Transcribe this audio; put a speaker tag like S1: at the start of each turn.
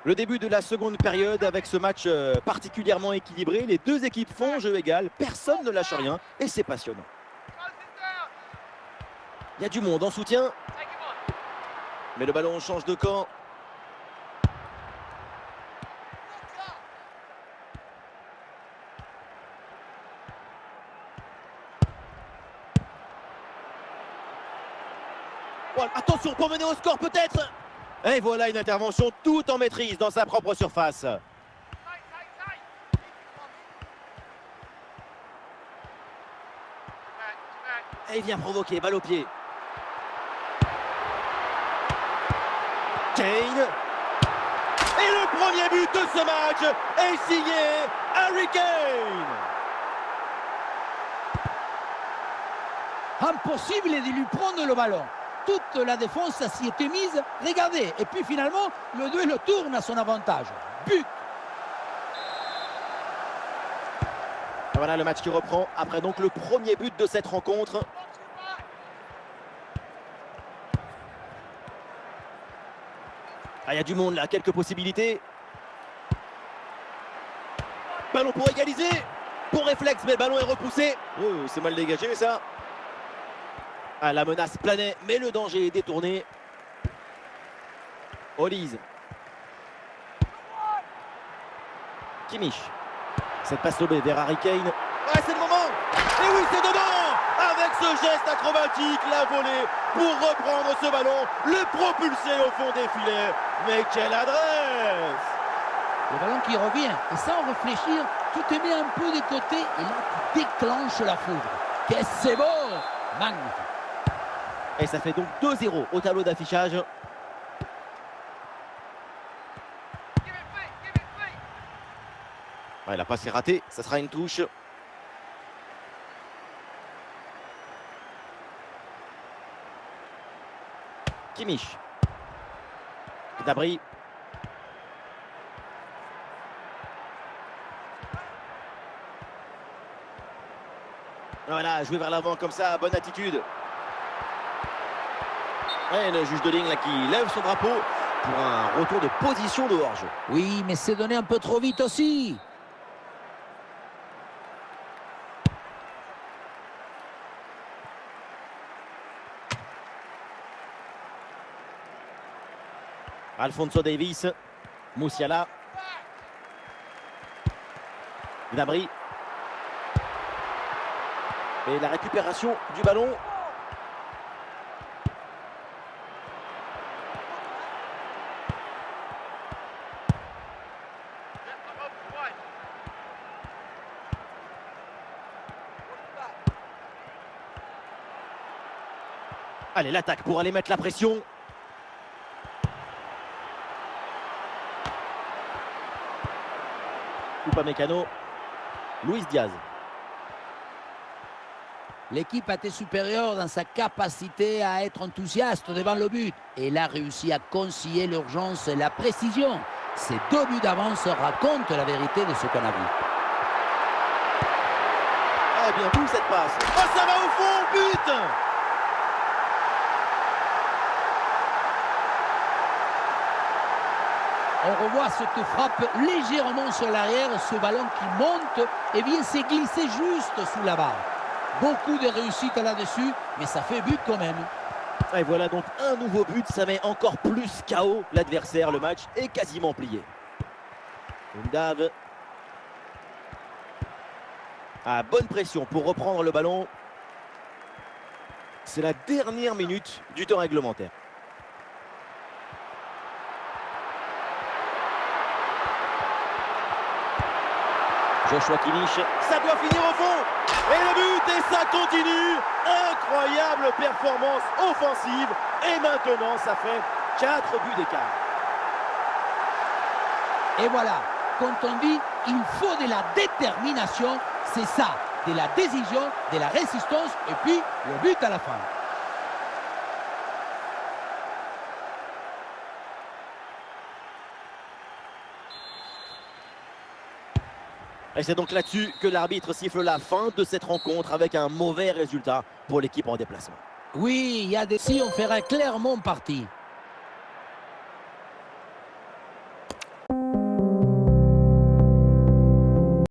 S1: Le début de la seconde période avec ce match particulièrement équilibré. Les deux équipes font jeu égal, personne ne lâche rien et c'est passionnant. Il y a du monde en soutien. Mais le ballon change de camp. Voilà, attention pour mener au score peut-être. Et voilà une intervention tout en maîtrise dans sa propre surface. Et il vient provoquer, balle au pied. Kane. Et le premier but de ce match est signé Harry Kane.
S2: Impossible de lui prendre le ballon. Toute la défense s'y était mise. Regardez. Et puis finalement, le duel tourne à son avantage. But.
S1: Voilà le match qui reprend après donc le premier but de cette rencontre. Ah, il y a du monde là, quelques possibilités. Ballon pour égaliser. Pour réflexe, mais le ballon est repoussé. Oh, c'est mal dégagé ça. Ah, la menace planait, mais le danger est détourné. Olise. Kimmich. Cette passe lobée vers Harry Kane. Ouais, c'est le moment. Et oui, c'est dedans. Avec ce geste acrobatique, la volée pour reprendre ce ballon, le propulser au fond des filets. Mais quelle adresse!
S2: Le ballon qui revient. Et sans réfléchir, tu te mets un peu de côté et là, tu déclenches la foudre. Qu'est-ce que c'est beau! Magnifique.
S1: Et ça fait donc 2-0 au tableau d'affichage. Ouais, la passe est ratée, ça sera une touche. Kimmich. Gnabry. Voilà, jouer vers l'avant comme ça, bonne attitude. Ouais, le juge de ligne là qui lève son drapeau pour un retour de position de hors-jeu.
S2: Oui, mais c'est donné un peu trop vite aussi.
S1: Alphonso Davies, Musiala, Gnabry. Et la récupération du ballon. Allez, l'attaque pour aller mettre la pression. Upamecano, Luis Diaz.
S2: L'équipe a été supérieure dans sa capacité à être enthousiaste devant le but. Et elle a réussi à concilier l'urgence et la précision. Ces deux buts d'avance racontent la vérité de ce qu'on a vu.
S1: Ah, bien vu cette passe. Oh, ça va au fond, but!
S2: On revoit cette frappe légèrement sur l'arrière, ce ballon qui monte et vient se glisser juste sous la barre. Beaucoup de réussite là-dessus, mais ça fait but quand même.
S1: Et voilà donc un nouveau but, ça met encore plus KO l'adversaire. Le match est quasiment plié. Undav. Ah, bonne pression pour reprendre le ballon. C'est la dernière minute du temps réglementaire. Joshua Kimmich, ça doit finir au fond. Et le but, et ça continue. Incroyable performance offensive. Et maintenant, ça fait 4 buts d'écart.
S2: Et voilà, quand on dit il faut de la détermination, c'est ça, de la décision, de la résistance et puis le but à la fin.
S1: Et c'est donc là-dessus que l'arbitre siffle la fin de cette rencontre avec un mauvais résultat pour l'équipe en déplacement.
S2: Oui, il y a des si on fera clairement partie.